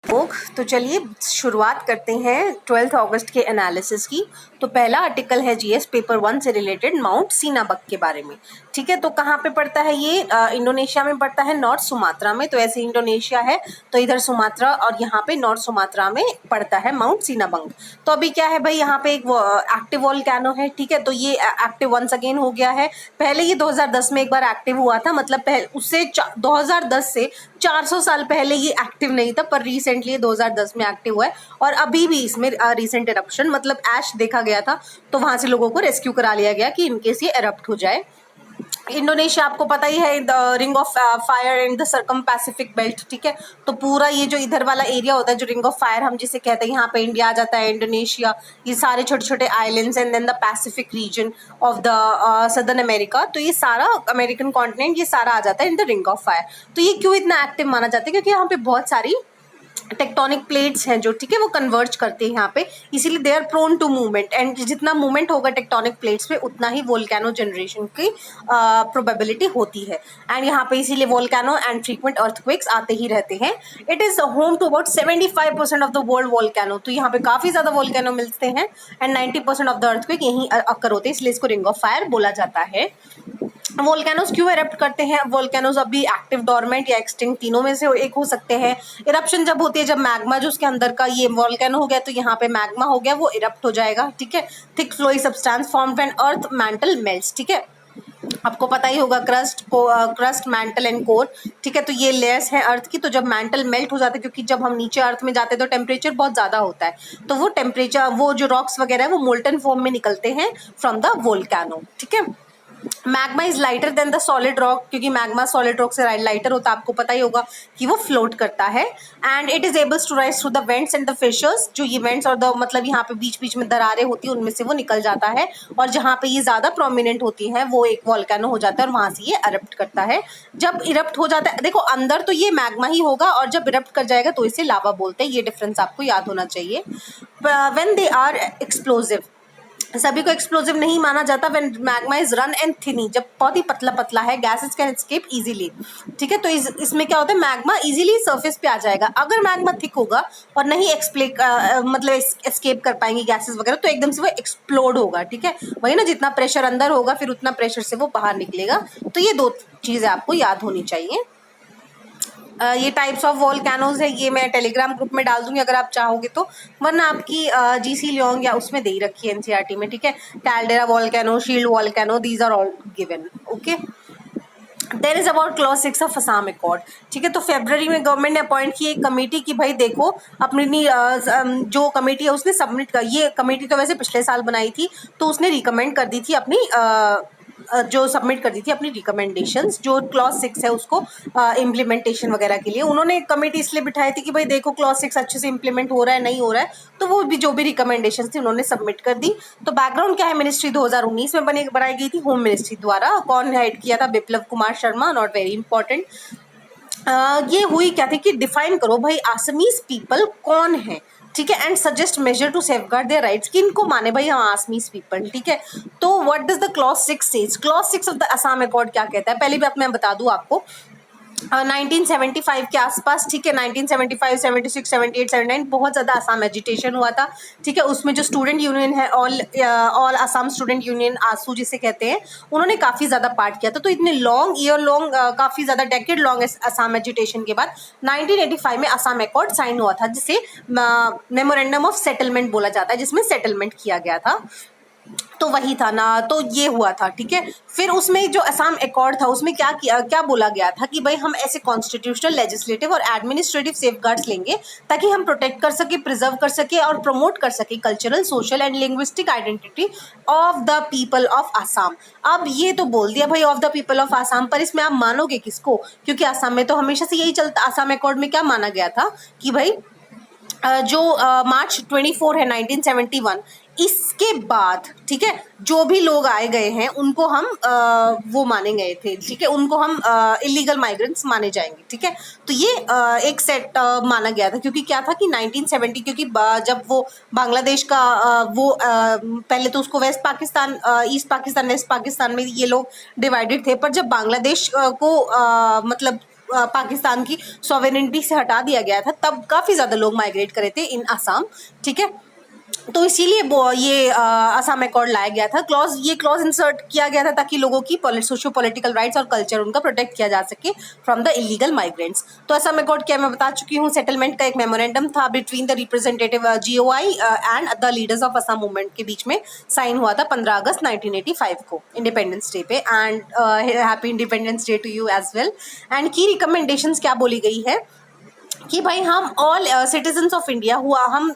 लोग तो चलिए शुरुआत करते हैं 12 अगस्त के एनालिसिस की। तो पहला आर्टिकल है जीएस पेपर 1 से रिलेटेड माउंट सिनाबक के बारे में। ठीक है, तो कहाँ पे पड़ता है ये? इंडोनेशिया में पड़ता है, नॉर्थ सुमात्रा में। तो ऐसे इंडोनेशिया है तो इधर सुमात्रा और यहाँ पे नॉर्थ सुमात्रा में पड़ता है माउंट सिनाबंग। तो अभी क्या है भाई, यहाँ पे एक एक्टिव वोल्केनो है। ठीक है, तो ये एक्टिव वंस अगेन हो गया है। पहले ये 2010 में एक बार एक्टिव हुआ था, मतलब उससे 2010 से 400 साल पहले ये एक्टिव नहीं था, पर रिसेंटली 2010 में एक्टिव हुआ है। और अभी भी इसमें रिसेंट एरप्शन मतलब ऐश देखा गया था, तो वहां से लोगों को रेस्क्यू करा लिया गया कि इनकेस ये एरप्ट हो जाए। इंडोनेशिया आपको पता ही है, the ring of fire and the circum Pacific belt. ठीक है, तो पूरा ये जो इधर वाला एरिया होता है, जो रिंग ऑफ फायर हम जिसे कहते हैं, यहाँ पे इंडिया आ जाता है, इंडोनेशिया, ये सारे छोटे छोटे islands and then the Pacific region of the southern America. तो ये सारा अमेरिकन कॉन्टिनेंट, ये सारा आ जाता है in the ring of fire. तो ये क्यों इतना एक्टिव माना जाता है? क्योंकि यहाँ पे बहुत सारी टेक्टोनिक प्लेट्स हैं जो, ठीक है, वो कन्वर्ज करते हैं यहाँ पे, इसीलिए they are prone to movement. And जितना मूवमेंट होगा टेक्टोनिक प्लेट्स पे, उतना ही वोल्केनो जनरेशन की प्रोबेबिलिटी होती है। एंड यहाँ पे इसीलिए वोल्केनो एंड फ्रीक्वेंट अर्थक्वेक्स आते ही रहते हैं। It is home to about 75% of the world volcano. तो यहाँ पे काफी ज्यादा वोल्केनो मिलते हैं एंड 90% ऑफ द अर्थक्वेक यहीं अकर होते हैं, इसलिए इसको रिंग ऑफ फायर बोला जाता है। वोल्केनोज क्यों एरप्ट करते हैं? वोल्केनोज अभी एक्टिव, डोरमेंट या एक्सटिंक्ट, तीनों में से एक हो सकते हैं। इरप्शन जब होती है, जब मैग्मा जो उसके अंदर का ये वोल्केनो हो गया, तो यहाँ पे मैग्मा हो गया, वो इरप्ट हो जाएगा। ठीक है, thick flowy substance formed when earth mantle melts. ठीक है, आपको पता ही होगा क्रस्ट, मैंटल एंड कोर। ठीक है, तो ये लेयर्स हैं अर्थ की। तो जब मैंटल मेल्ट हो जाता है, क्योंकि जब हम नीचे अर्थ में जाते हैं तो टेम्परेचर बहुत ज्यादा होता है, तो वो टेम्परेचर, वो जो रॉक्स वगैरह है वो मोल्टन फॉर्म में निकलते हैं फ्रॉम द वोल्केनो। ठीक है, magma is lighter than the solid rock, क्योंकि मैग्मा सॉलिड रॉक से लाइटर होता है, आपको पता ही होगा कि वो फ्लोट करता है। And it is ables to rise through the vents and the fissures. जो ये वेंट्स और द मतलब यहाँ पे बीच बीच में दरारें होती है, उनमें से वो निकल जाता है, और जहाँ पे ये ज्यादा प्रोमिनेंट होती है वो एक वोल्केनो हो जाता है, और वहां से ये इरप्ट करता है। जब इरप्ट हो जाता है, देखो अंदर तो ये मैग्मा ही होगा, और जब इरप्ट कर जाएगा तो इसे लावा बोलते हैं। ये डिफरेंस आपको याद होना चाहिए। व्हेन दे आर एक्सप्लोजिव, सभी को एक्सप्लोजिव नहीं माना जाता। When magma is run and thinny, जब बहुत ही पतला पतला है, गैसेस कैन एस्केप इजीली। ठीक है, तो इसमें क्या होता है, मैग्मा इजीली सरफेस पे आ जाएगा। अगर मैग्मा थिक होगा और नहीं मतलब एस्केप कर पाएंगे गैसेस वगैरह, तो एकदम से वो एक्सप्लोड होगा। ठीक है, वही ना, जितना प्रेशर अंदर होगा फिर उतना प्रेशर से वो बाहर निकलेगा। तो ये दो चीजें आपको याद होनी चाहिए। ये टाइप्स ऑफ वोल्केनोज है, ये मैं टेलीग्राम ग्रुप में डाल दूंगी अगर आप चाहोगे तो, वरना आपकी जीसी लियोंग या उसमें दे ही रखी है एनसीईआरटी में। ठीक है, caldera volcano, shield volcano, these are all given. Okay, there is about clause 6 of Assam accord. ठीक है, तो फेब्रवरी में गवर्नमेंट ने अपॉइंट की एक कमेटी की, भाई देखो अपनी जो कमेटी है उसने सबमिट कर, ये कमेटी तो वैसे पिछले साल बनाई थी, तो उसने रिकमेंड कर दी थी अपनी जो सबमिट कर दी थी अपनी रिकमेंडेशंस, जो क्लॉज 6 है उसको इम्प्लीमेंटेशन वगैरह के लिए। उन्होंने कमेटी इसलिए बिठाई थी कि भाई देखो क्लॉज 6 अच्छे से इम्प्लीमेंट हो रहा है नहीं हो रहा है, तो वो भी जो भी रिकमेंडेशन थी उन्होंने सबमिट कर दी। तो बैकग्राउंड क्या है, मिनिस्ट्री 2019 में बनाई गई थी, होम मिनिस्ट्री द्वारा। कौन हेड किया था? Biplab Kumar Sharma, not very important. ये हुई क्या थी कि डिफाइन करो भाई आसामीज पीपल कौन है। ठीक है, and suggest measure to safeguard their rights, किनको माने भाई हम आसामीज पीपल। ठीक है, तो what does the clause 6 says? Clause 6 of the Assam accord क्या कहता है? पहली बात मैं बता दूं आपको, 1975 के आसपास, ठीक है, 1975, 76, 78, 79 बहुत ज्यादा असम एजिटेशन हुआ था। ठीक है, उसमें जो स्टूडेंट यूनियन है, ऑल असम स्टूडेंट यूनियन, आसू जिसे कहते हैं, उन्होंने काफी ज्यादा पार्ट किया था। तो इतने ईयर लॉन्ग काफी ज्यादा डेकेड लॉन्ग असम एजिटेशन के बाद 1985 में असम अकॉर्ड साइन हुआ था, जिसे मेमोरेंडम ऑफ सेटलमेंट बोला जाता है, जिसमें सेटलमेंट किया गया था। तो वही था ना, तो ये हुआ था। ठीक है, फिर उसमें जो असम अकॉर्ड था उसमें क्या बोला गया था कि भाई हम ऐसे कॉन्स्टिट्यूशनल, लेजिस्लेटिव और एडमिनिस्ट्रेटिव सेफगार्ड्स लेंगे ताकि हम प्रोटेक्ट कर सके, प्रिजर्व कर सके और प्रमोट कर सके cultural, social and linguistic identity of the people of Assam. अब ये तो बोल दिया भाई of the people of Assam, पर इसमें आप मानोगे किसको? क्योंकि आसाम में तो हमेशा से यही चलता। असम अकॉर्ड में क्या माना गया था कि भाई जो मार्च 24 है 1971, इसके बाद, ठीक है, जो भी लोग आए गए हैं उनको हम वो माने गए थे। ठीक है, उनको हम इलीगल माइग्रेंट्स माने जाएंगे। ठीक है, तो ये एक सेट माना गया था, क्योंकि क्या था कि 1970, क्योंकि जब वो बांग्लादेश का पहले तो उसको west Pakistan, east Pakistan, west Pakistan में ये लोग डिवाइडेड थे, पर जब बांग्लादेश को मतलब पाकिस्तान की सॉवरेनिटी से हटा दिया गया था, तब काफ़ी ज़्यादा लोग माइग्रेट करे थे इन असम, ठीक है। तो इसीलिए ये असम अकॉर्ड लाया गया था। ये क्लॉज इंसर्ट किया गया था ताकि लोगों की सोशियो पॉलिटिकल राइट्स और कल्चर उनका प्रोटेक्ट किया जा सके फ्रॉम द इलीगल माइग्रेंट्स। तो असम अकॉर्ड क्या मैं बता चुकी हूँ, सेटलमेंट का एक मेमोरेंडम था between the representative GOI and the leaders of Assam movement के बीच में, साइन हुआ था 15 अगस्त 1985 को, इंडिपेंडेंस डे पे। And happy independence day to you as well. And की रिकमेंडेशंस क्या बोली गई है कि भाई हम ऑल सिटीजन्स ऑफ इंडिया हुआ, हम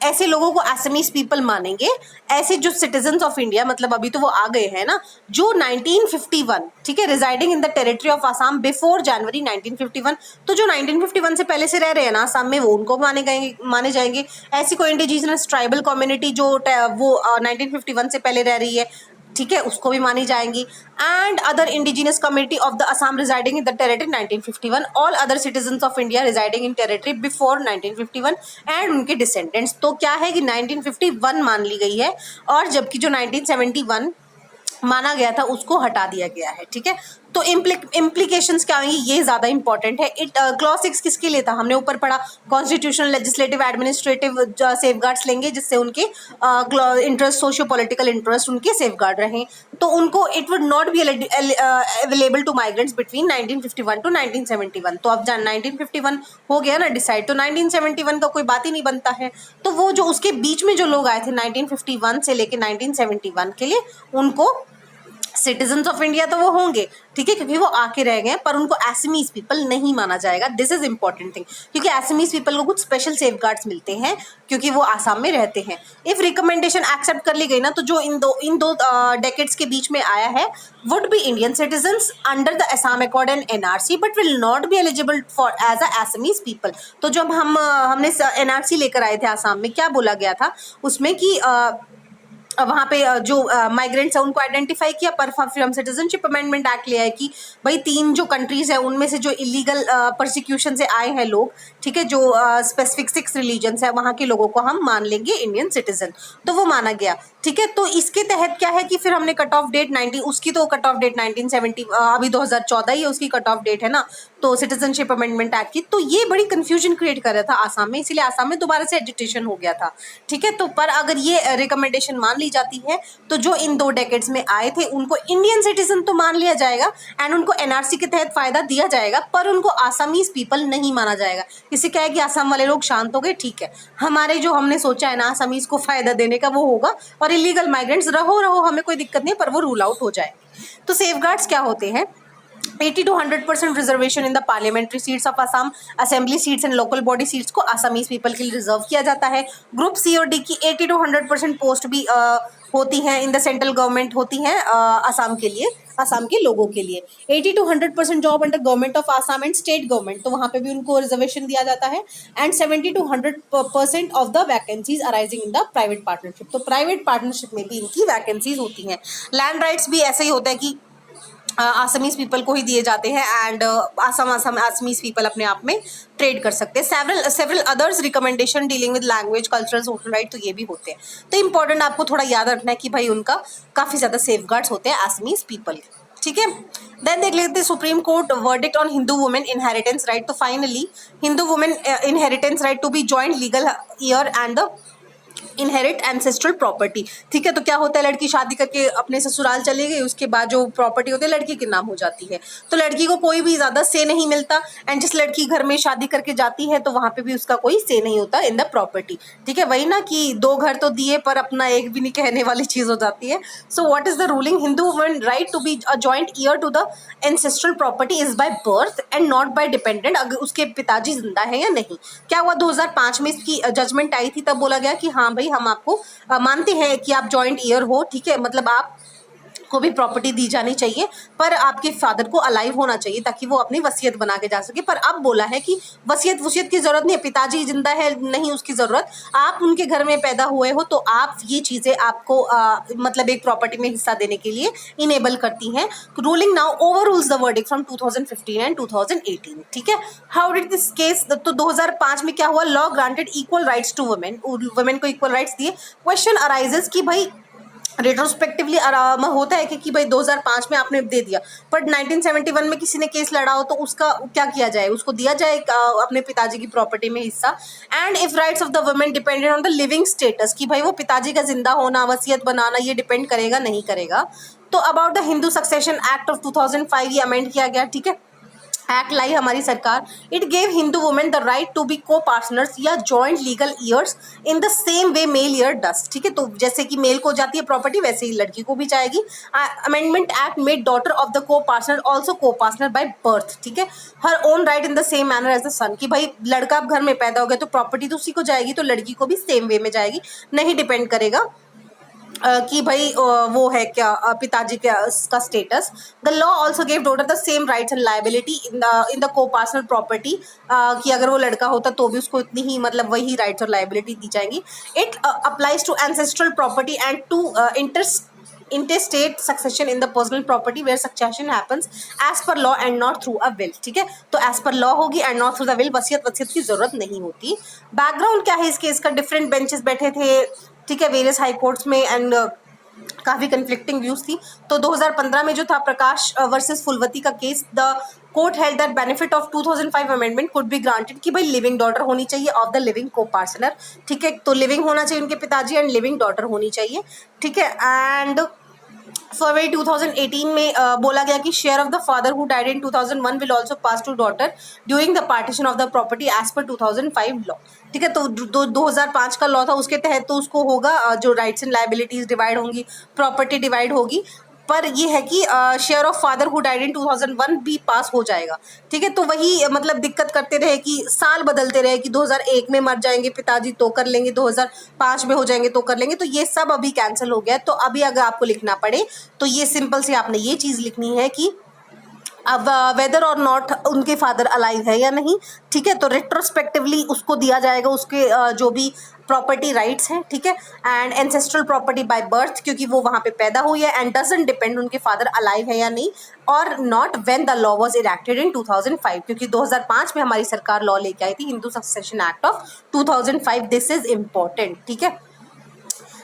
ऐसे लोगों को असमीज पीपल मानेंगे, ऐसे जो सिटीजन्स ऑफ इंडिया, मतलब अभी तो वो आ गए हैं ना, जो 1951, ठीक है, residing in the territory of Assam before January 1951, तो जो 1951 से पहले से रह रहे हैं ना आसाम में, वो उनको माने जाएंगे। ऐसी कोई इंडिजिनस ट्राइबल कम्युनिटी जो वो 1951 से पहले रह रही है, ठीक है, उसको भी मानी जाएंगी। And other indigenous community of the Assam residing in the territory 1951, all other citizens of India residing in territory before 1951 and उनके डिसेंडेंट्स। तो क्या है कि 1951 मान ली गई है, और जबकि जो 1971 माना गया था उसको हटा दिया गया है, ठीक है। तो इम्प्लीकेशंस क्या होंगी, ये ज्यादा इंपॉर्टेंट है। क्लॉज 6 किसके लिए था, हमने ऊपर पढ़ा, कॉन्स्टिट्यूशनल, लेजिस्लेटिव, एडमिनिस्ट्रेटिव सेफगार्ड्स लेंगे जिससे उनके इंटरेस्ट, सोशियो पॉलिटिकल इंटरेस्ट उनके सेफगार्ड रहें। तो उनको it would not be available to migrants between 1951 to 1971। तो अब 1951 हो गया ना डिसाइड, तो 1971 का कोई बात ही नहीं बनता है। तो वो जो उसके बीच में जो लोग आए थे 1951 से लेके 1971 के लिए, उनको सिटीजन्स ऑफ इंडिया तो वो होंगे, ठीक है, क्योंकि वो आके रह गए, पर उनको असमीज पीपल नहीं माना जाएगा। दिस इज इंपॉर्टेंट थिंग, क्योंकि असमीज पीपल को कुछ स्पेशल सेफगार्ड्स मिलते हैं क्योंकि वो आसाम में रहते हैं। इफ रिकमेंडेशन एक्सेप्ट कर ली गई ना, तो जो इन दो डेकेड्स के बीच में आया है, would be Indian citizens under the Assam accord and NRC, but will not be eligible for as a Assamese people. तो जब हमने NRC लेकर आए थे आसाम में, क्या बोला गया था उसमें कि वहाँ पे जो माइग्रेंट्स है उनको आइडेंटिफाई किया, पर फिर हम सिटीजनशिप अमेंडमेंट एक्ट लिया है कि भाई 3 जो कंट्रीज है उनमें से जो इलीगल परसिक्यूशन से आए हैं लोग, ठीक है, जो स्पेसिफिक 6 रिलीजन्स है, वहाँ के लोगों को हम मान लेंगे इंडियन सिटीजन। तो वो माना गया, ठीक है। तो इसके तहत क्या है कि फिर हमने कट ऑफ डेट 90, उसकी तो कट ऑफ डेट 1970, अभी 2014 ही उसकी कट ऑफ डेट है ना, तो सिटीजनशिप अमेंडमेंट एक्ट की। तो ये बड़ी कंफ्यूजन क्रिएट कर रहा था आसाम में, इसीलिए आसाम में दोबारा से एजिटेशन हो गया था, ठीक है। तो पर अगर ये रिकमेंडेशन मान ली जाती है, तो जो इन 2 डेकेड्स में आए थे उनको इंडियन सिटीजन तो मान लिया जाएगा एंड उनको NRC के तहत फायदा दिया जाएगा, पर उनको आसामीज पीपल नहीं माना जाएगा। इससे क्या है कि आसाम वाले लोग शांत हो गए, ठीक है, हमारे जो हमने सोचा है ना आसामीज को फायदा देने का वो होगा, और इलीगल माइग्रेंट्स रहो हमें कोई दिक्कत नहीं, पर वो रूल आउट हो जाए। तो सेफगार्ड्स क्या होते हैं, 80 to 100% reservation in the parliamentary seats of Assam, assembly seats and local body seats को आसामीज पीपल के लिए रिजर्व किया जाता है। ग्रुप C और D की 80 to 100% पोस्ट भी होती हैं इन द सेंट्रल गवर्नमेंट, होती हैं असम के लिए, असम के लोगों के लिए। 80 to 100% job under government of Assam and state government, तो वहाँ पे भी उनको रिजर्वेशन दिया जाता है। And 70 to 100% of the vacancies arising in the private partnership, तो प्राइवेट पार्टनरशिप में भी इनकी वैकेंसीज होती हैं। लैंड राइट्स भी ऐसा ही होता है कि आसामीज पीपल को ही दिए जाते हैं, एंड आसामीज पीपल अपने आप में ट्रेड कर सकते हैं। Several others recommendation dealing with language, cultural, social right, तो ये भी होते हैं। तो इंपॉर्टेंट आपको थोड़ा याद रखना है कि भाई उनका काफ़ी ज़्यादा सेफगार्ड्स होते हैं आसामीज पीपल, ठीक है। देन देख लेते हैं Supreme Court verdict on Hindu women inheritance right. तो finally Hindu women inheritance right to be joint legal heir and the inherit ancestral property, ठीक है। तो क्या होता है, लड़की शादी करके अपने ससुराल चली गई, उसके बाद जो प्रॉपर्टी होती है लड़की के नाम हो जाती है, तो लड़की को कोई भी ज्यादा से नहीं मिलता। एंड जिस लड़की घर में शादी करके जाती है तो वहां पे भी उसका कोई से नहीं होता इन द प्रॉपर्टी, ठीक है। वही ना कि 2 घर तो दिए पर अपना एक भी नहीं कहने वाली चीज हो जाती है। So what is the ruling, Hindu women right to be a joint heir to the ancestral property is by birth and not by dependent, अगर उसके पिताजी जिंदा है या नहीं। क्या हुआ, 2005 में इसकी जजमेंट आई थी, तब बोला गया कि हाँ भाई हम आपको मानते हैं कि आप जॉइंट ईयर हो, ठीक है, मतलब आप को भी प्रॉपर्टी दी जानी चाहिए, पर आपके फादर को अलाइव होना चाहिए ताकि वो अपनी वसीयत बना के जा सके। पर अब बोला है कि वसीयत की जरूरत नहीं है, पिताजी जिंदा है नहीं उसकी जरूरत, आप उनके घर में पैदा हुए हो तो आप ये चीजें आपको मतलब एक प्रॉपर्टी में हिस्सा देने के लिए इनेबल करती हैं। Ruling now over rules the verdict from 2015 and 2018, ठीक है। हाउ डिड दिस केस, तो 2005 में क्या हुआ, law granted equal rights to women, women को इक्वल राइट्स दिए। क्वेश्चन अराइजेस कि भाई रेट्रोस्पेक्टिवली होता है कि भाई 2005 में आपने दे दिया, बट 1971 में किसी ने केस लड़ा हो तो उसका क्या किया जाए, उसको दिया जाए अपने पिताजी की प्रॉपर्टी में हिस्सा। And if rights of the women depended on the living status, कि भाई वो पिताजी का जिंदा होना, वसीयत बनाना, ये डिपेंड करेगा नहीं करेगा। तो about the Hindu succession act of 2005 ये अमेंड किया गया, ठीक है। एक्ट लाई हमारी सरकार। It gave Hindu women the right to be co partners या joint legal heirs in the same way male heir does, ठीक है। तो जैसे कि मेल को जाती है प्रॉपर्टी, वैसे ही लड़की को भी जाएगी। Amendment act made daughter of the co partner also co partner by birth, ठीक है। Her own right in the same manner as the son, कि भाई लड़का अब घर में पैदा हो गया तो प्रॉपर्टी तो उसी को जाएगी, तो लड़की को भी सेम वे में जाएगी, नहीं डिपेंड करेगा कि भाई वो है क्या पिताजी का status. The law also gave daughter the same rights and liability in the co partner property, कि अगर वो लड़का होता तो भी उसको इतनी ही मतलब वही राइट्स और लाइबिलिटी दी जाएंगी। It applies to ancestral property and to interstate succession in the personal property where succession happens as per law and not through a will, ठीक है। तो as per law होगी and not through the will, वसीयत की जरूरत नहीं होती। Background क्या है इस केस का, डिफरेंट बेंचेस बैठे थे, ठीक है, वेरियस हाई कोर्ट्स में, एंड काफी कंफ्लिक्टिंग व्यूज थी। तो 2015 में जो था प्रकाश वर्सेस फुलवती का case, the court held that benefit of 2005 amendment could be granted, कि भाई लिविंग डॉटर होनी चाहिए ऑफ द लिविंग को पार्टनर, ठीक है। तो लिविंग होना चाहिए उनके पिताजी एंड लिविंग डॉटर होनी चाहिए, ठीक है। एंड फरवरी 2018 में बोला गया कि share of the father who died in 2001 will also pass to daughter during the partition of the property as per 2005 law, ठीक है। तो 2005 का लॉ था, उसके तहत तो उसको होगा जो राइट्स एंड लाइबिलिटीज डिवाइड होंगी, प्रॉपर्टी डिवाइड होगी। पर ये है कि share of father who died in 2001 भी पास हो जाएगा, ठीक है। तो वही मतलब दिक्कत करते रहे कि साल बदलते रहे कि 2001 में मर जाएंगे पिताजी तो कर लेंगे, 2005 में हो जाएंगे तो कर लेंगे, तो ये सब अभी कैंसिल हो गया। तो अभी अगर आपको लिखना पड़े तो ये सिंपल सी आपने ये चीज़ लिखनी है कि अब वेदर और नॉट उनके फादर अलाइव है या नहीं, ठीक है। तो रेट्रोस्पेक्टिवली उसको दिया जाएगा उसके जो भी प्रॉपर्टी राइट्स हैं, ठीक है। And ancestral property by birth, क्योंकि वो वहाँ पे पैदा हुई है, एंड डजंट डिपेंड उनके फादर अलाइव है या नहीं, और not when the law was enacted in 2005, क्योंकि 2005 में हमारी सरकार लॉ लेके आई थी Hindu succession act of 2005। This is important, ठीक है।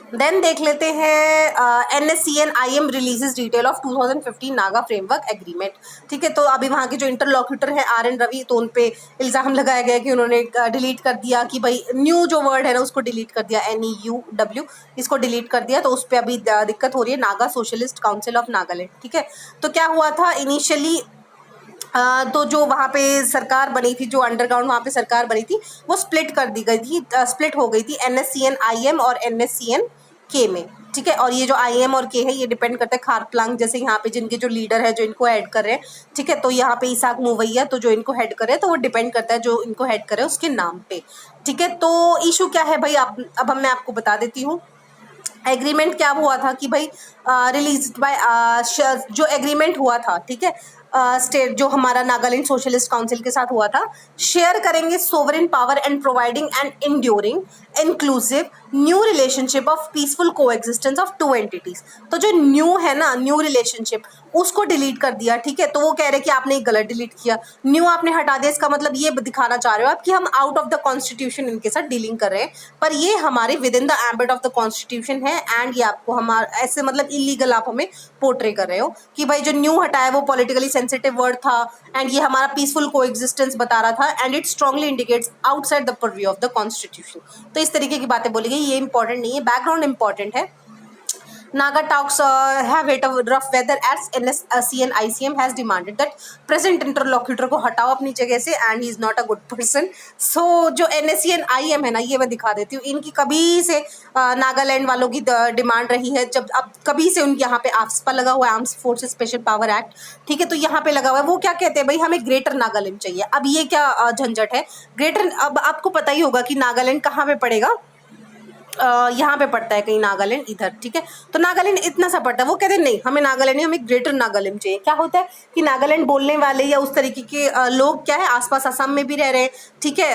देन देख लेते हैं NSCN-IM releases detail of 2015 Naga framework agreement, ठीक है। तो अभी वहाँ के जो इंटरलॉक्यूटर है RN रवि, तो उन पे इल्ज़ाम लगाया गया कि उन्होंने डिलीट कर दिया, कि भाई न्यू जो वर्ड है ना उसको डिलीट कर दिया, NEUW इसको डिलीट कर दिया। तो उस पर अभी दिक्कत हो रही है Naga socialist council of Nagaland, ठीक है। तो क्या हुआ था इनिशियली, तो जो वहाँ पे सरकार बनी थी, जो अंडरग्राउंड वहाँ पे सरकार बनी थी, वो स्प्लिट कर दी गई थी, स्प्लिट हो गई थी NSCN-IM और NSCN-K में, ठीक है। और ये जो IM और K है ये डिपेंड करता है खारप्लांग, जैसे यहाँ पे जिनके जो लीडर है जो इनको हेड कर रहे हैं, ठीक है। तो यहाँ पे इसाक मुवैया, तो जो इनको हेड कर रहे हैं, तो वो डिपेंड करता है जो इनको हेड करे उसके नाम पे, ठीक है। तो इशू क्या है भाई, अब मैं आपको बता देती हूँ। एग्रीमेंट क्या हुआ था कि भाई रिलीज बाय जो एग्रीमेंट हुआ था, ठीक है, स्टेट जो हमारा नागालैंड सोशलिस्ट काउंसिल के साथ हुआ था, शेयर करेंगे sovereign power and providing and enduring inclusive new relationship of peaceful coexistence of two entities. तो जो न्यू है ना, न्यू रिलेशनशिप, उसको डिलीट कर दिया, ठीक है। तो वो कह रहे कि आपने गलत डिलीट किया, न्यू आपने हटा दिया, इसका मतलब ये दिखाना चाह रहे हो आप कि हम आउट ऑफ द कॉन्स्टिट्यूशन इनके साथ डीलिंग कर रहे हैं, पर ये हमारे with in the ambit of the constitution है, एंड ये आपको हमारा ऐसे मतलब इलीगल आप हमें पोर्ट्रे कर रहे हो कि भाई जो न्यू हटाया वो पॉलिटिकली सेंसिटिव वर्ड था, एंड ये हमारा पीसफुल कोएग्जिस्टेंस बता रहा था, and it strongly indicates outside the purview of the constitution. तो इस तरीके की बातें बोली गई, ये इंपॉर्टेंट नहीं है, बैकग्राउंड इंपॉर्टेंट है। Naga talks have hit a rough weather as NSCN ICM has demanded that present interlocutor को हटाओ अपनी जगह से, and he is not a good person. So जो NSCN IM है ना, ये मैं दिखा देती हूँ, इनकी कभी से नागालैंड वालों की डिमांड रही है, जब अब कभी से उनके यहाँ पे AFSPA लगा हुआ है, arms forces special power act, ठीक है। तो यहाँ पे लगा हुआ है, वो क्या कहते हैं भाई, हमें ग्रेटर नागालैंड चाहिए। अब ये क्या झंझट है ग्रेटर, अब आपको पता ही होगा कि नागालैंड कहाँ पे पड़ेगा, यहाँ पे पड़ता है कहीं नागालैंड इधर, ठीक है। तो नागालैंड इतना सा पड़ता है, वो कहते हैं नहीं हमें नागालैंड नहीं, हमें ग्रेटर नागालैंड चाहिए। क्या होता है कि नागालैंड बोलने वाले या उस तरीके के लोग क्या है, आसपास असम में भी रह रहे हैं, ठीक है,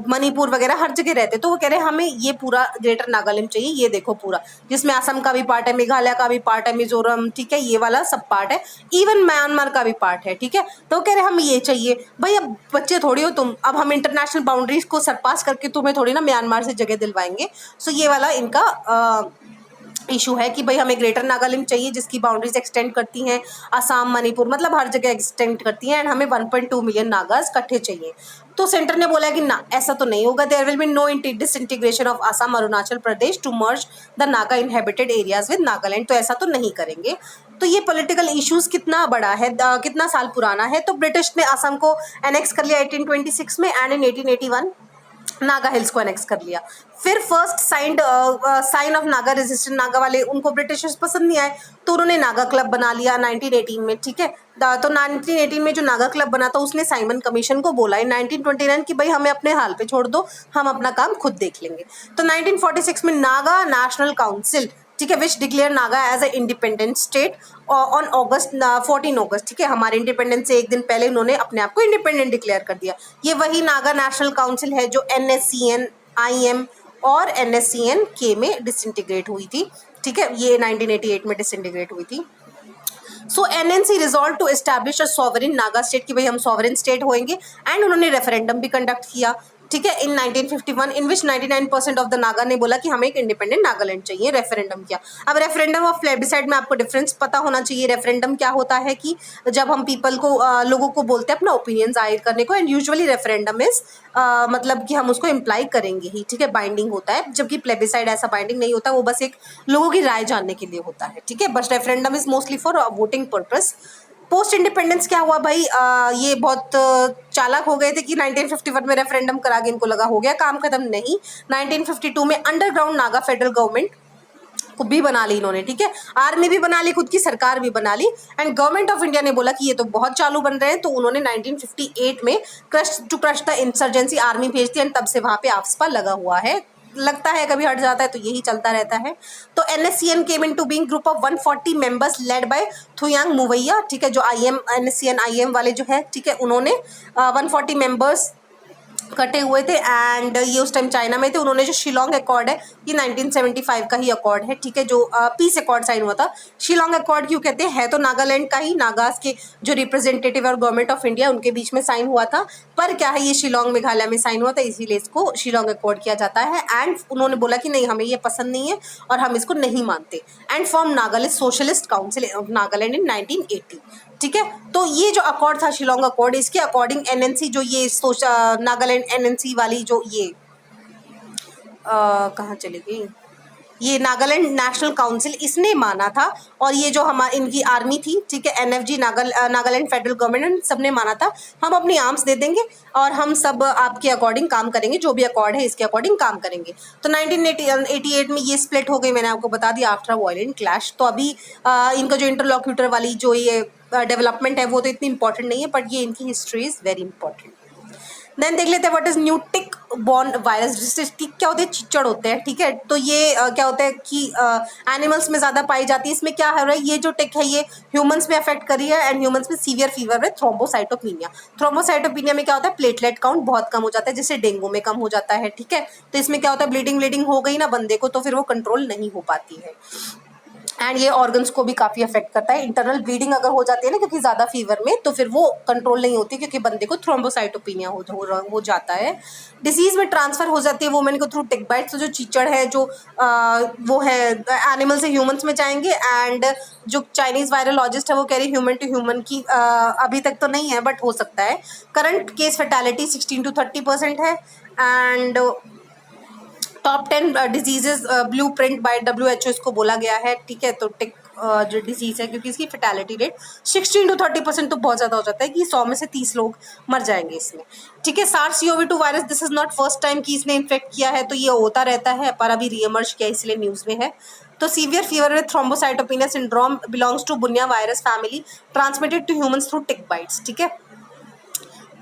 मणिपुर वगैरह हर जगह रहते हैं, तो वो कह रहे हैं हमें ये पूरा ग्रेटर नागालैंड चाहिए, ये देखो पूरा, जिसमें असम का भी पार्ट है, मेघालय का भी पार्ट है, मिजोरम, ठीक है, ये वाला सब पार्ट है, इवन म्यांमार का भी पार्ट है, ठीक है। तो वो कह रहे हैं हमें ये चाहिए। भाई अब बच्चे थोड़ी हो तुम, अब हम इंटरनेशनल बाउंड्रीज को सरपास करके तुम्हें थोड़ी ना म्यांमार से जगह दिलवाएंगे। सो ये वाला इनका इशू है कि भाई हमें ग्रेटर नागालैंड चाहिए जिसकी बाउंड्रीज एक्सटेंड करती हैं असम, मणिपुर, मतलब हर जगह एक्सटेंड करती हैं, एंड हमें 1.2 मिलियन नागाज इकट्ठे चाहिए। तो सेंटर ने बोला कि ना, ऐसा तो नहीं होगा, there will be no disintegration of Assam, Arunachal Pradesh to merge the Naga inhabited areas with Nagaland, तो ऐसा तो नहीं करेंगे। तो ये पॉलिटिकल इश्यूज कितना बड़ा है, कितना साल पुराना है। तो ब्रिटिश ने असम को एनेक्स कर लिया 1826 में, एंड इन 1881 नागा हिल्स को एनेक्स कर लिया। फिर first sign of Naga resistant, Naga वाले उनको ब्रिटिशर्स पसंद नहीं आए, तो उन्होंने नागा क्लब बना लिया 1918 में, ठीक है। तो 1918 में जो नागा क्लब बना था उसने साइमन कमीशन को बोला इन 1929 कि भाई हमें अपने हाल पे छोड़ दो, हम अपना काम खुद देख लेंगे। तो 1946 में नागा नेशनल काउंसिल, ठीक है, which declare Naga as a independent state on August 14 August, ठीक है, हमारे इंडिपेंडेंस से एक दिन पहले उन्होंने अपने आप को इंडिपेंडेंट डिक्लेयर कर दिया। ये वही नागा नेशनल काउंसिल है जो NSCN IM और NSCN K में डिसइंटीग्रेट हुई थी, ठीक है, ये 1988 में डिसइंटीग्रेट हुई थी। So NNC resolve to establish a sovereign Naga state, कि भाई हम सॉवरेन स्टेट होंगे, एंड उन्होंने रेफरेंडम भी कंडक्ट किया, ठीक है, in 1951, in which 99% of the Naga ने बोला कि हमें एक इंडिपेंडेंट नागालैंड चाहिए, रेफरेंडम किया। अब रेफरेंडम और प्लेबिसाइड में आपको डिफरेंस पता होना चाहिए। रेफरेंडम क्या होता है कि जब हम पीपल को लोगों को बोलते हैं अपना ओपिनियन जाहिर करने को, एंड यूजुअली रेफरेंडम इज मतलब कि हम उसको इम्प्लाई करेंगे ही, ठीक है, बाइंडिंग होता है, जबकि प्लेबिसाइड ऐसा बाइंडिंग नहीं होता, वो बस एक लोगों की राय जानने के लिए होता है, ठीक है। बस referendum is mostly for voting purpose. Post independence क्या हुआ भाई, ये बहुत चालाक हो गए थे कि 1951 में रेफरेंडम करा के इनको लगा हो गया काम खत्म, नहीं। 1952 में अंडरग्राउंड नागा फेडरल गवर्नमेंट को भी बना ली इन्होंने, ठीक है, आर्मी भी बना ली, खुद की सरकार भी बना ली, एंड गवर्नमेंट ऑफ इंडिया ने बोला कि ये तो बहुत चालू बन रहे हैं, तो उन्होंने 1958 में क्रश द इंसर्जेंसी आर्मी भेज दी, एंड तब से वहां पे आफ्सपा लगा हुआ है, लगता है कभी हट जाता है, तो यही चलता रहता है। तो NSCN came into being group of 140 members led by Thuingaleng Muivah, ठीक है, जो NSCN IM वाले जो है, ठीक है, उन्होंने 140 मेंबर्स कटे हुए थे, एंड ये उस टाइम चाइना में थे। उन्होंने जो शिलोंग अकॉर्ड है, ये 1975 का ही अकॉर्ड है, ठीक है, जो पीस अकॉर्ड साइन हुआ था। शिलोंग अकॉर्ड क्यों कहते हैं, है तो नागालैंड का ही, नागास के जो रिप्रेजेंटेटिव और गवर्नमेंट ऑफ इंडिया उनके बीच में साइन हुआ था, पर क्या है, ये शिलोंग मेघालय में साइन हुआ था, इसीलिए इसको शिलोंग अकॉर्ड किया जाता है। एंड उन्होंने बोला कि नहीं, हमें ये पसंद नहीं है और हम इसको नहीं मानते, and form Nagaland socialist council of Nagaland in 1980, ठीक है। तो ये जो अकॉर्ड था शिलोंग अकॉर्ड, इसके अकॉर्डिंग NNC जो ये नागालैंड NNC वाली जो ये कहाँ चली गई, ये नागालैंड नेशनल काउंसिल, इसने माना था, और ये जो हमारी इनकी आर्मी थी, ठीक है, NFG नागालैंड फेडरल गवर्नमेंट, सबने माना था हम अपनी आर्म्स दे देंगे और हम सब आपके अकॉर्डिंग काम करेंगे, जो भी अकॉर्ड है इसके अकॉर्डिंग काम करेंगे। तो 1988 में ये स्प्लिट हो गई, मैंने आपको बता दिया, आफ्टर वायलेंट क्लैश। तो अभी इनका जो इंटरलॉक्यूटर वाली जो ये डेवलपमेंट है वो तो इतनी इंपॉर्टेंट नहीं है, बट ये इनकी history is very important. Then देख लेते हैं what is new tick born virus. Tick क्या होते हैं, चिच्चड़ होते हैं, ठीक है। तो ये क्या होता है कि एनिमल्स में ज्यादा पाई जाती है। इसमें क्या है, ये जो टिक है ये ह्यूमंस में अफेक्ट करी है, एंड ह्यूमंस में सीवियर फीवर में थ्रोम्बोसाइटोपिनिया। थ्रोम्बोसाइटोपिनिया में क्या होता है, प्लेटलेट काउंट बहुत कम हो जाता है, जिससे डेंगू में कम हो जाता है, ठीक है। तो इसमें क्या होता है, ब्लीडिंग हो गई ना बंदे को, तो फिर वो कंट्रोल नहीं हो पाती है, एंड ये ऑर्गन्स को भी काफी अफेक्ट करता है। इंटरनल ब्लीडिंग अगर हो जाती है ना, क्योंकि ज्यादा फीवर में, तो फिर वो कंट्रोल नहीं होती, क्योंकि बंदे को थ्रोम्बोसाइटोपिनिया हो जाता है। डिसीज में ट्रांसफर हो जाती है वुमेन को थ्रू टिक बाइट। तो जो चीचड़ है जो वो है एनिमल से ह्यूमंस में जाएंगे, एंड जो चाइनीज वायरोलॉजिस्ट है वो कह रही ह्यूमन टू ह्यूमन की अभी तक तो नहीं है, बट हो सकता है। करंट केस फैटेलिटी 16 to 30% है, and top 10 diseases blueprint by WHO इसको बोला गया है, ठीक है। तो टिक जो डिजीज है, क्योंकि इसकी फैटेलिटी रेट 16 to 30% तो बहुत ज़्यादा हो जाता है कि 100 में से 30 लोग मर जाएंगे इसमें, ठीक है। SARS-CoV-2 virus, this is not first time कि इसने इन्फेक्ट किया है, तो ये होता रहता है, पर अभी रीएमर्ज किया इसलिए न्यूज़ में है। तो severe fever with thrombocytopenia syndrome belongs to bunya virus family, transmitted to humans through tick bites, ठीक है।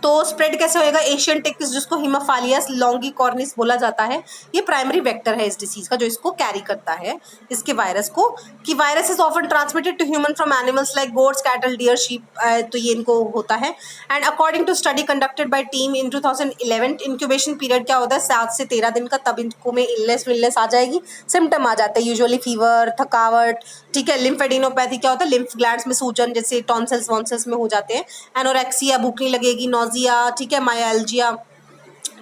तो स्प्रेड कैसे होएगा, एशियन टिक जिसको हिमाफालियस लॉन्गिकॉर्निस बोला जाता है, ये प्राइमरी वेक्टर है इस डिसीज का, जो इसको कैरी करता है, इसके वायरस को। कि virus is often transmitted to human from animals like goats, cattle, deer, sheep, तो ये इनको होता है। And according to study conducted by team in 2011, incubation period क्या होता है 7 से 13 दिन का, तब इनको में इलनेस आ जाएगी, सिम्टम आ जाते हैं, यूजुअली फीवर, थकावट, ठीक है। लिम्फेडिनोपैथी क्या होता है, लिम्फ ग्लैंड्स में सूजन, जैसे टॉन्सिल्स वॉन्सिल्स में हो जाते हैं। एनोरेक्सिया, भूख नहीं लगेगी, नोजिया, ठीक है, मायाल्जिया,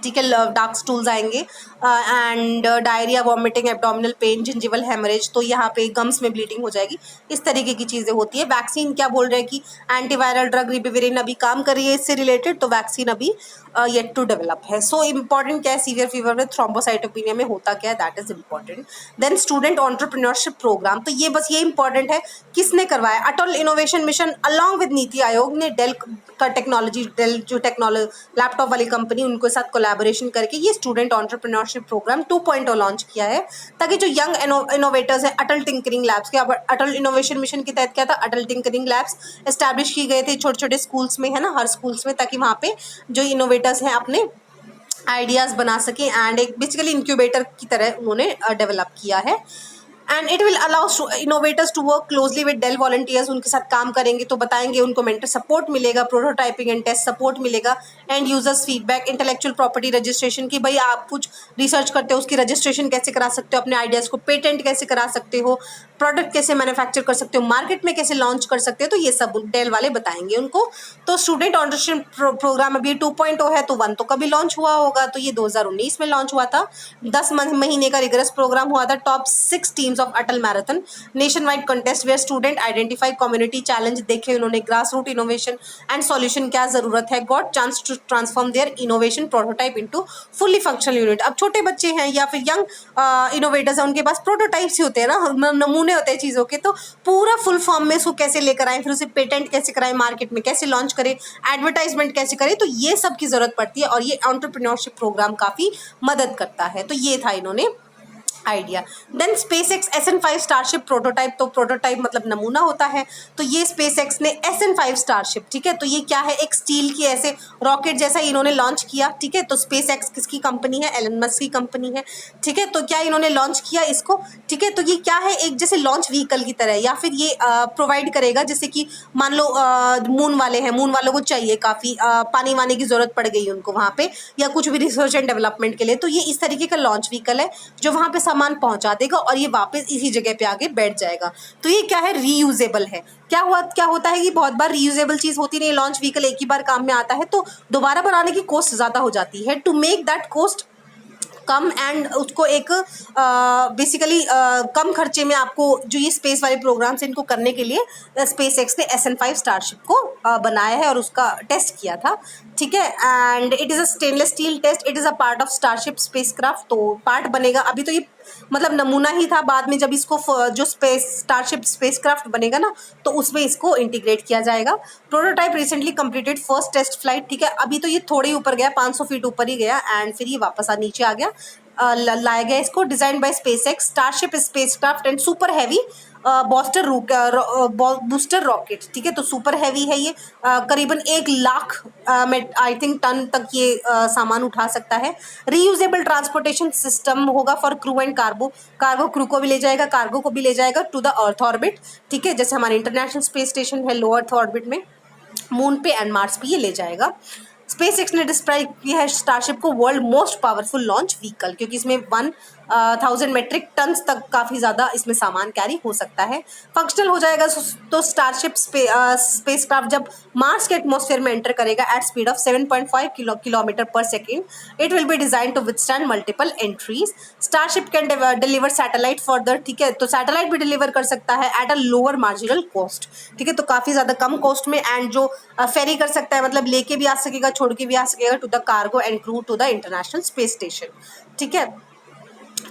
ठीक है, डार्क स्टूल्स आएंगे and diarrhoea, vomiting, abdominal pain, gingival haemorrhage, तो यहाँ पे गम्स में ब्लीडिंग हो जाएगी, इस तरीके की चीज़ें होती है। वैक्सीन क्या बोल रहे हैं कि एंटीवायरल ड्रग रिबिविरिन अभी काम कर रही है इससे रिलेटेड, तो वैक्सीन अभी येट टू डेवलप है। सो इम्पॉर्टेंट क्या है, सीवियर फीवर में थ्रोम्बोसाइटोपिनिया में होता क्या है, that is important. Then student entrepreneurship programme, तो ये बस ये इंपॉर्टेंट है, किसने करवाया, Atal innovation mission along with Niti Aayog ने डेल का टेक्नोलॉजी, डेल जो टेक्नोलॉजी लैपटॉप वाली कंपनी, उनको साथ कोलैबोरेशन करके ये स्टूडेंट एंटरप्रेन्योरशिप प्रोग्राम 2.0 लॉन्च किया है, ताकि जो यंग इनोवेटर्स हैं, अटल टिंकरिंग लैब्स के, अटल इनोवेशन मिशन के तहत क्या था, अटल टिंकरिंग लैब्स एस्टैब्लिश की गए थे छोटे छोटे स्कूल्स में, है ना, हर स्कूल्स में, ताकि वहाँ पे जो इनोवेटर्स हैं अपने आइडियाज बना सके, एंड एक बेसिकली इंक्यूबेटर की तरह उन्होंने डेवलप किया है। And it will allow innovators to work closely with Dell volunteers, उनके साथ काम करेंगे तो बताएंगे, उनको मेंटर सपोर्ट मिलेगा, प्रोटोटाइपिंग एंड टेस्ट सपोर्ट मिलेगा, and users feedback, intellectual property registration की भाई आप कुछ रिसर्च करते हो उसकी रजिस्ट्रेशन कैसे करा सकते हो, अपने आइडियाज़ को पेटेंट कैसे करा सकते हो, प्रोडक्ट कैसे मैन्युफैक्चर कर सकते हो, मार्केट में कैसे लॉन्च कर सकते हो, तो ये सब डेल वाले बताएंगे उनको। तो स्टूडेंट एंटरप्रेन्योरशिप प्रोग्राम अभी 2.0 है, तो 1 तो कभी लॉन्च हुआ होगा, तो ये 2019 में लॉन्च हुआ था, 10 महीने का रिगरस प्रोग्राम हुआ था। Top 6 teams of Atal marathon nationwide contest where student identify community challenge, देखे उन्होंने grass root innovation and solution क्या जरूरत है, got chance to transform their innovation prototype into fully functional unit. अब छोटे बच्चे हैं या फिर यंग इनोवेटर्स हैं, उनके पास प्रोटोटाइप्स ही होते हैं ना, नमूने होते हैं चीज़ों के, तो पूरा फुल फॉर्म में उसको कैसे लेकर आए, फिर उसे पेटेंट कैसे कराएं, मार्केट में कैसे लॉन्च करें, एडवर्टाइजमेंट कैसे करें, तो ये सब की जरूरत पड़ती है, और ये एंटरप्रेन्योरशिप प्रोग्राम काफ़ी मदद करता है। तो ये था इन्होंने idea. Then SpaceX SN5 Starship prototype, तो प्रोटोटाइप मतलब नमूना होता है, तो ये स्पेसएक्स ने SN5 स्टारशिप, ठीक है, तो ये क्या है, एक स्टील की ऐसे रॉकेट जैसा इन्होंने लॉन्च किया, ठीक है। तो स्पेसएक्स किसकी कंपनी है, एलन मस्क की कंपनी है, ठीक है। तो क्या इन्होंने लॉन्च किया इसको, ठीक है, तो ये क्या है, एक जैसे लॉन्च व्हीकल की तरह, या फिर ये प्रोवाइड करेगा, जैसे कि मान लो मून वाले हैं, मून वालों को चाहिए काफ़ी पानी वानी की जरूरत पड़ गई उनको वहाँ पे, या कुछ भी रिसर्च एंड डेवलपमेंट के लिए, तो ये इस तरीके का लॉन्च व्हीकल है जो वहाँ पे सामान पहुंचा देगा और ये वापस इसी जगह पे आके बैठ जाएगा। तो ये क्या है, रीयूजेबल है। क्या होता है कि बहुत बार रीयूजेबल चीज होती नहीं, लॉन्च व्हीकल एक ही बार काम में आता है, तो दोबारा बनाने की कॉस्ट ज्यादा हो जाती है। टू मेक दैट कॉस्ट कम एंड उसको एक बेसिकली कम खर्चे में आपको जो ये स्पेस वाले प्रोग्राम्स इनको करने के लिए SpaceX ने SN5 स्टारशिप को बनाया है और उसका टेस्ट किया था, ठीक है। And it is a stainless steel test, it is a part of Starship spacecraft, तो पार्ट बनेगा, अभी तो ये मतलब नमूना ही था, बाद में जब इसको जो स्टारशिप स्पेसक्राफ्ट बनेगा ना, तो उसमें इसको इंटीग्रेट किया जाएगा। Prototype recently completed first test flight, ठीक है, अभी तो ये थोड़े ही ऊपर गया, 500 फीट ऊपर ही गया, एंड फिर ये वापस नीचे आ गया, लाया गया इसको। Design by SpaceX starship spacecraft and super heavy booster rocket, ठीक है, तो सुपर हैवी है ये, करीबन 1 लाख आई थिंक टन तक ये सामान उठा सकता है। रीयूजेबल ट्रांसपोर्टेशन सिस्टम होगा for crew and cargo crew को भी ले जाएगा, कार्गो को भी ले जाएगा टू द अर्थ ऑर्बिट, ठीक है, जैसे हमारे इंटरनेशनल स्पेस स्टेशन है लो अर्थ ऑर्बिट में, मून पे एंड मार्स पे ये ले जाएगा। SpaceX ने डिस्क्राइब किया है स्टारशिप को world most powerful launch vehicle, क्योंकि इसमें 1000 मेट्रिक टन्स तक काफ़ी ज़्यादा इसमें सामान कैरी हो सकता है। फंक्शनल हो जाएगा तो स्टारशिप स्पेसक्राफ्ट जब मार्स के एटमॉस्फेयर में एंटर करेगा at speed of 7.5 kilometre per second, it will be design to withstand multiple entries. Starship can deliver satellite further, ठीक है, तो सैटेलाइट भी डिलीवर कर सकता है at a lower marginal cost, ठीक है, तो काफ़ी ज़्यादा कम कॉस्ट में, एंड जो फेरी कर सकता है, मतलब लेके भी आ सकेगा, छोड़ के भी आ सकेगा to the cargo and crew to the international space station, ठीक है।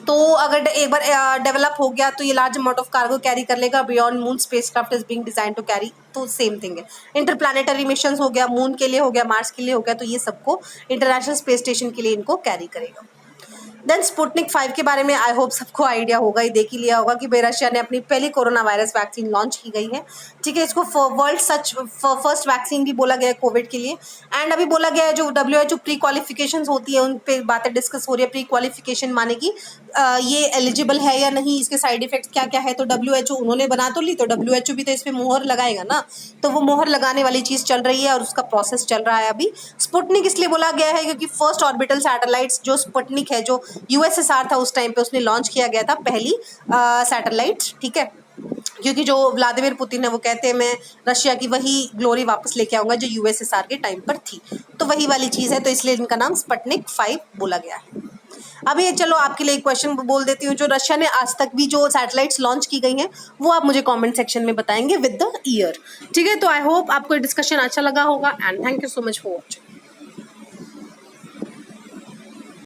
तो अगर एक बार डेवलप हो गया तो ये large amount of cargo carry कर लेगा beyond moon spacecraft is being design to carry, तो सेम थिंग है। इंटरप्लैनेटरी मिशंस हो गया, मून के लिए हो गया, मार्स के लिए हो गया, तो ये सबको इंटरनेशनल स्पेस स्टेशन के लिए इनको कैरी करेगा। देन स्पुतनिक 5 के बारे में आई होप सबको आइडिया होगा, ही देख ही लिया होगा कि रशिया ने अपनी पहली कोरोना वायरस वैक्सीन लॉन्च की गई है, ठीक है, इसको वर्ल्ड फर्स्ट वैक्सीन भी बोला गया है कोविड के लिए। एंड अभी बोला गया है जो WHO प्री क्वालिफिकेशन होती है उन पे बातें डिस्कस हो रही है। प्री क्वालिफिकेशन माने कि ये एलिजिबल है या नहीं, इसके साइड इफेक्ट क्या क्या है, तो WHO उन्होंने बना तो ली, तो WHO भी तो इस पर मोहर लगाएगा ना, तो वो मोहर लगाने वाली चीज़ चल रही है और उसका प्रोसेस चल रहा है अभी। स्पुतनिक इसलिए बोला गया है क्योंकि फर्स्ट ऑर्बिटल सैटेलाइट्स जो स्पुतनिक है, जो USSR था उस टाइम पे, उसने लॉन्च किया गया था पहली सैटेलाइट, ठीक है, क्योंकि जो व्लादिमीर पुतिन है वो कहते हैं मैं रशिया की वही ग्लोरी वापस लेके आऊंगा जो यूएसएसआर के टाइम पर थी, तो वही वाली चीज़ है, तो इसलिए इनका नाम स्पुतनिक 5 बोला गया है। अब ये चलो आपके लिए एक क्वेश्चन बोल देती हूँ, जो रशिया ने आज तक भी जो सैटेलाइट्स लॉन्च की गई हैं वो आप मुझे कमेंट सेक्शन में बताएंगे विद द ईयर। ठीक है, तो आई होप आपको डिस्कशन अच्छा लगा होगा and thank you so much for watching.